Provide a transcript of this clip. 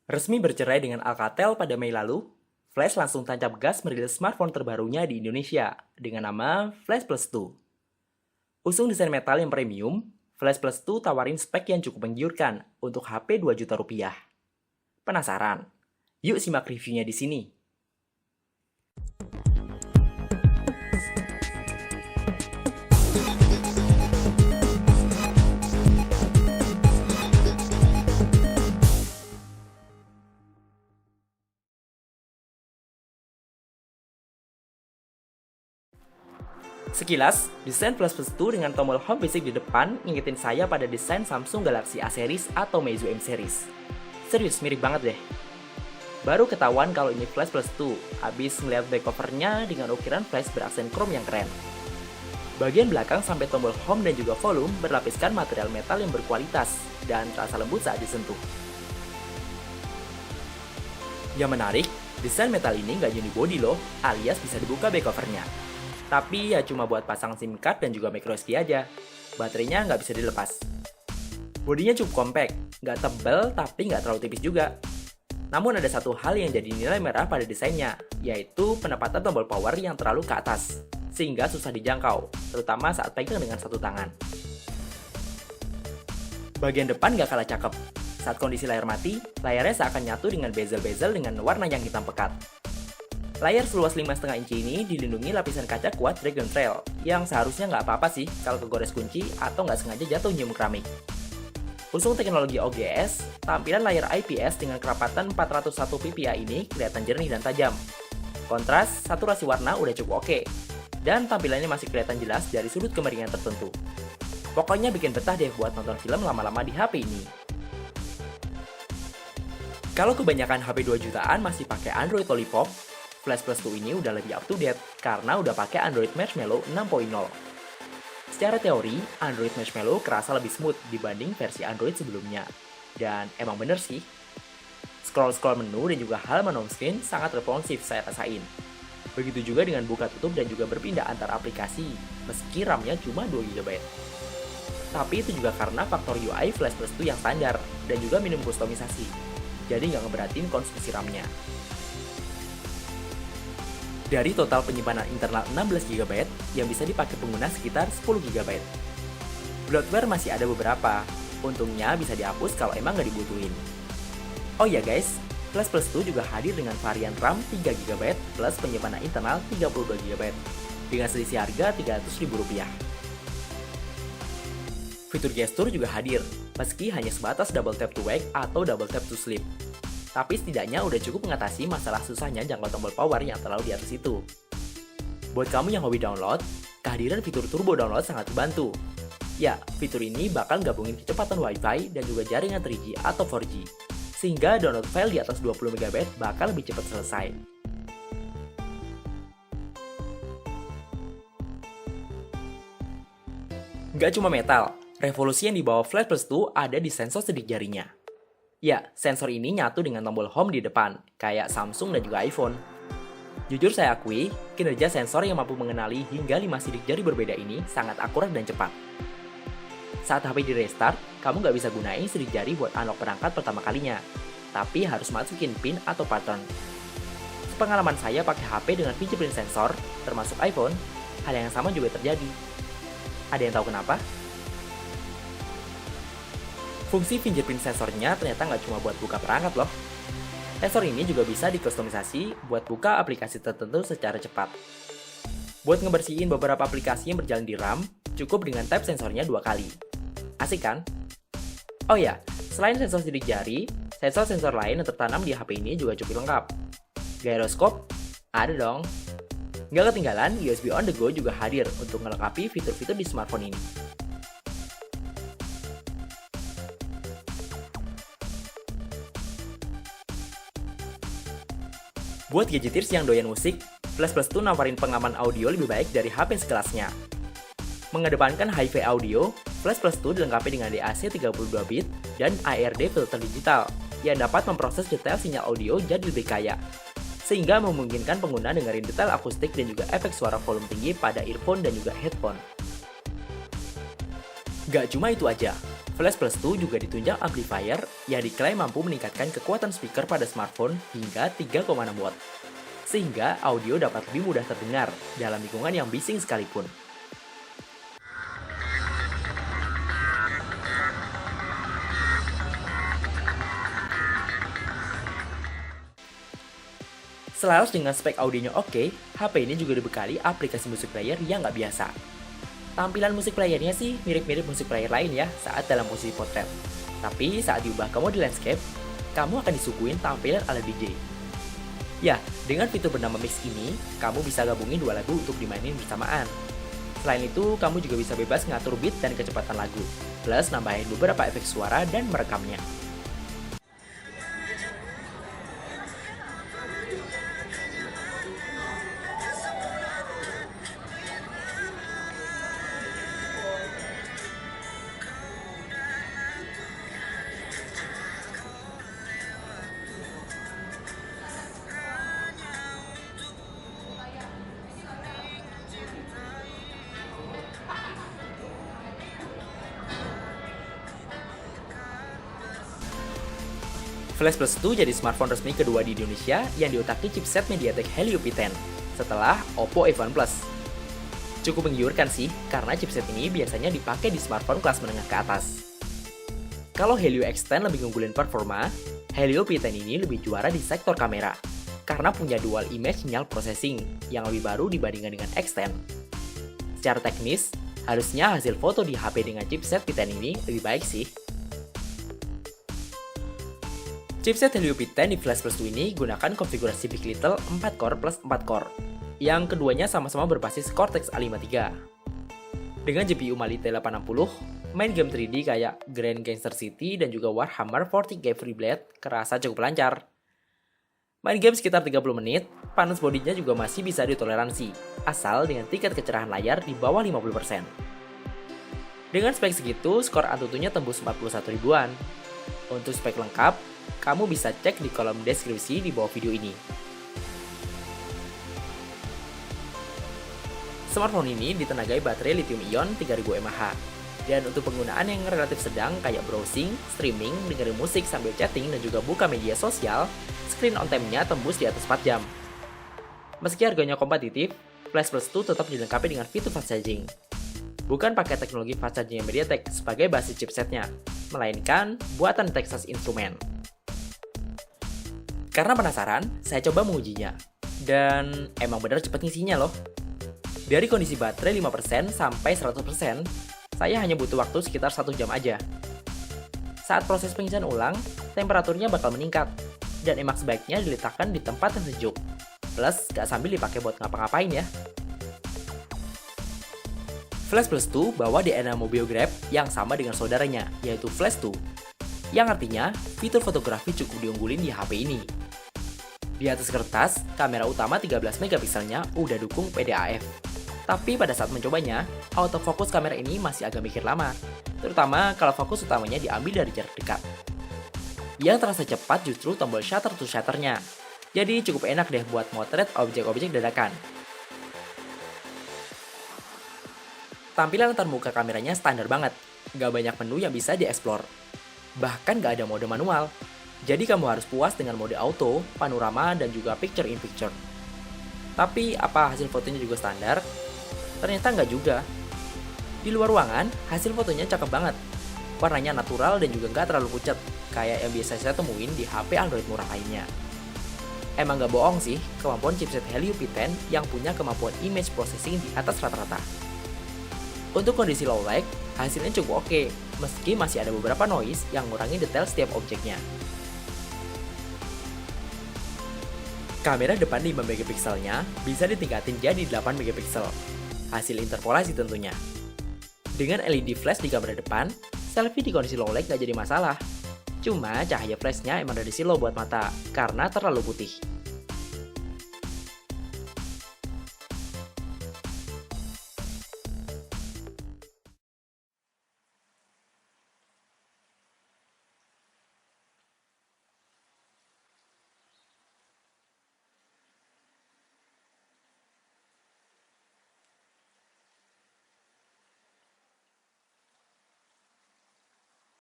Resmi bercerai dengan Alcatel pada Mei lalu, Flash langsung tancap gas merilis smartphone terbarunya di Indonesia dengan nama Flash Plus 2. Usung desain metal yang premium, Flash Plus 2 tawarin spek yang cukup menggiurkan untuk HP 2 juta rupiah. Penasaran? Yuk simak reviewnya di sini. Sekilas, desain Flash Plus 2 dengan tombol home basic di depan ngingetin saya pada desain Samsung Galaxy A series atau Meizu M series. Serius, mirip banget deh. Baru ketahuan kalau ini Flash Plus 2, habis melihat back covernya dengan ukiran flash beraksen chrome yang keren. Bagian belakang sampai tombol home dan juga volume berlapiskan material metal yang berkualitas dan terasa lembut saat disentuh. Yang menarik, desain metal ini nggak unibody loh, alias bisa dibuka back covernya. Tapi ya cuma buat pasang SIM card dan juga microSD aja. Baterainya nggak bisa dilepas. Bodinya cukup compact, nggak tebal tapi nggak terlalu tipis juga. Namun ada satu hal yang jadi nilai merah pada desainnya, yaitu penempatan tombol power yang terlalu ke atas, sehingga susah dijangkau, terutama saat pegang dengan satu tangan. Bagian depan nggak kalah cakep. Saat kondisi layar mati, layarnya seakan nyatu dengan bezel-bezel dengan warna yang hitam pekat. Layar seluas 5,5 inci ini dilindungi lapisan kaca kuat Dragon Trail, yang seharusnya nggak apa-apa sih kalau kegores kunci atau nggak sengaja jatuh nyium keramik. Usung teknologi OGS, tampilan layar IPS dengan kerapatan 401 ppi ini kelihatan jernih dan tajam. Kontras, saturasi warna udah cukup oke, dan tampilannya masih kelihatan jelas dari sudut kemiringan tertentu. Pokoknya bikin betah deh buat nonton film lama-lama di HP ini. Kalau kebanyakan HP 2 jutaan masih pakai Android Lollipop, Flash Plus 2 ini udah lebih up to date karena udah pakai Android Marshmallow 6.0. Secara teori, Android Marshmallow kerasa lebih smooth dibanding versi Android sebelumnya. Dan emang bener sih, scroll-scroll menu dan juga halaman home screen sangat responsif saya rasain. Begitu juga dengan buka tutup dan juga berpindah antar aplikasi, meski RAM-nya cuma 2 GB. Tapi itu juga karena faktor UI Flash Plus 2 yang standar dan juga minim kustomisasi, jadi nggak ngeberatin konsumsi RAM-nya. Dari total penyimpanan internal 16 GB yang bisa dipakai pengguna sekitar 10 GB. Bloatware masih ada beberapa, untungnya bisa dihapus kalau emang nggak dibutuhin. Oh ya guys, Flash Plus 2 juga hadir dengan varian RAM 3 GB plus penyimpanan internal 32 GB dengan selisih harga Rp300.000. Fitur gestur juga hadir, meski hanya sebatas double tap to wake atau double tap to sleep. Tapi setidaknya udah cukup mengatasi masalah susahnya jangkau tombol power yang terlalu di atas itu. Buat kamu yang hobi download, kehadiran fitur turbo download sangat membantu. Ya, fitur ini bakal gabungin kecepatan Wi-Fi dan juga jaringan 3G atau 4G, sehingga download file di atas 20 MB bakal lebih cepat selesai. Nggak cuma metal, revolusi yang dibawa Flash Plus 2 ada di sensor sidik jarinya. Ya, sensor ini nyatu dengan tombol home di depan, kayak Samsung dan juga iPhone. Jujur saya akui, kinerja sensor yang mampu mengenali hingga 5 sidik jari berbeda ini sangat akurat dan cepat. Saat HP di restart, kamu nggak bisa gunain sidik jari buat unlock perangkat pertama kalinya, tapi harus masukin pin atau pattern. Pengalaman saya pakai HP dengan fingerprint sensor, termasuk iPhone, hal yang sama juga terjadi. Ada yang tahu kenapa? Fungsi fingerprint sensornya ternyata nggak cuma buat buka perangkat loh. Sensor ini juga bisa dikustomisasi buat buka aplikasi tertentu secara cepat. Buat ngebersihin beberapa aplikasi yang berjalan di RAM, cukup dengan tap sensornya 2 kali. Asik kan? Oh ya, selain sensor sidik jari, sensor-sensor lain yang tertanam di HP ini juga cukup lengkap. Gyroscope? Ada dong. Nggak ketinggalan, USB on the go juga hadir untuk melengkapi fitur-fitur di smartphone ini. Buat gadgeters yang doyan musik, Flash Plus 2 nawarin pengaman audio lebih baik dari HP sekelasnya. Mengedepankan hi-fi audio, Flash Plus 2 dilengkapi dengan DAC 32 bit dan ARD filter digital yang dapat memproses detail sinyal audio jadi lebih kaya, sehingga memungkinkan pengguna dengerin detail akustik dan juga efek suara volume tinggi pada earphone dan juga headphone. Gak cuma itu aja, Flash Plus 2 juga ditunjang amplifier yang diklaim mampu meningkatkan kekuatan speaker pada smartphone hingga 3,6 watt. Sehingga audio dapat lebih mudah terdengar dalam lingkungan yang bising sekalipun. Selaras dengan spek audionya oke, HP ini juga dibekali aplikasi musik player yang nggak biasa. Tampilan musik playernya sih mirip-mirip musik player lain ya saat dalam posisi potret. Tapi saat diubah ke mode landscape, kamu akan disuguhin tampilan ala DJ. Ya, dengan fitur bernama Mix ini, kamu bisa gabungin dua lagu untuk dimainin bersamaan. Selain itu, kamu juga bisa bebas ngatur beat dan kecepatan lagu, plus nambahin beberapa efek suara dan merekamnya. Flash Plus 2 jadi smartphone resmi kedua di Indonesia yang diotaki chipset MediaTek Helio P10 setelah Oppo A1 Plus. Cukup menggiurkan sih, karena chipset ini biasanya dipakai di smartphone kelas menengah ke atas. Kalau Helio X10 lebih ngunggulin performa, Helio P10 ini lebih juara di sektor kamera, karena punya dual image signal processing yang lebih baru dibandingkan dengan X10. Secara teknis, harusnya hasil foto di HP dengan chipset P10 ini lebih baik sih. Chipset Helio P10 di Flash Plus 2 ini gunakan konfigurasi Big Little 4 core plus 4 core, yang keduanya sama-sama berbasis Cortex A53. Dengan GPU Mali T860, main game 3D kayak Grand Gangster City dan juga Warhammer 40k Freeblade kerasa cukup lancar. Main game sekitar 30 menit, panas bodinya juga masih bisa ditoleransi, asal dengan tingkat kecerahan layar di bawah 50%. Dengan spek segitu, skor Antutunya tembus 41 ribuan. Untuk spek lengkap, kamu bisa cek di kolom deskripsi di bawah video ini. Smartphone ini ditenagai baterai lithium-ion 3000 mAh. Dan untuk penggunaan yang relatif sedang kayak browsing, streaming, dengerin musik sambil chatting dan juga buka media sosial, screen on time-nya tembus di atas 4 jam. Meski harganya kompetitif, Flash Plus 2 tetap dilengkapi dengan fitur fast charging. Bukan pakai teknologi fast charging MediaTek sebagai basis chipsetnya, melainkan buatan Texas Instruments. Karena penasaran, saya coba mengujinya. Dan emang benar cepat ngisinya loh. Dari kondisi baterai 5% sampai 100%, saya hanya butuh waktu sekitar 1 jam aja. Saat proses pengisian ulang, temperaturnya bakal meningkat. Dan emang sebaiknya diletakkan di tempat yang sejuk. Plus, gak sambil dipakai buat ngapa-ngapain ya. Flash Plus 2 bawa DNA mobil Grab yang sama dengan saudaranya, yaitu Flash 2. Yang artinya, fitur fotografi cukup diunggulin di HP ini. Di atas kertas, kamera utama 13 megapikselnya udah dukung PDAF. Tapi pada saat mencobanya, autofocus kamera ini masih agak mikir lama, terutama kalau fokus utamanya diambil dari jarak dekat. Yang terasa cepat justru tombol shutter to shutternya, jadi cukup enak deh buat motret objek-objek dadakan. Tampilan antarmuka kameranya standar banget, gak banyak menu yang bisa dieksplor. Bahkan gak ada mode manual, jadi kamu harus puas dengan mode auto, panorama, dan juga picture in picture. Tapi apa hasil fotonya juga standar? Ternyata nggak juga. Di luar ruangan, hasil fotonya cakep banget. Warnanya natural dan juga nggak terlalu pucat, kayak yang biasa saya temuin di HP Android murah lainnya. Emang nggak bohong sih, kemampuan chipset Helio P10 yang punya kemampuan image processing di atas rata-rata. Untuk kondisi low light, hasilnya cukup oke, meski masih ada beberapa noise yang ngurangi detail setiap objeknya. Kamera depan 5 megapikselnya bisa ditingkatin jadi 8 megapiksel. Hasil interpolasi tentunya. Dengan LED flash di kamera depan, selfie di kondisi low light gak jadi masalah. Cuma cahaya flashnya emang dari silo buat mata, karena terlalu putih.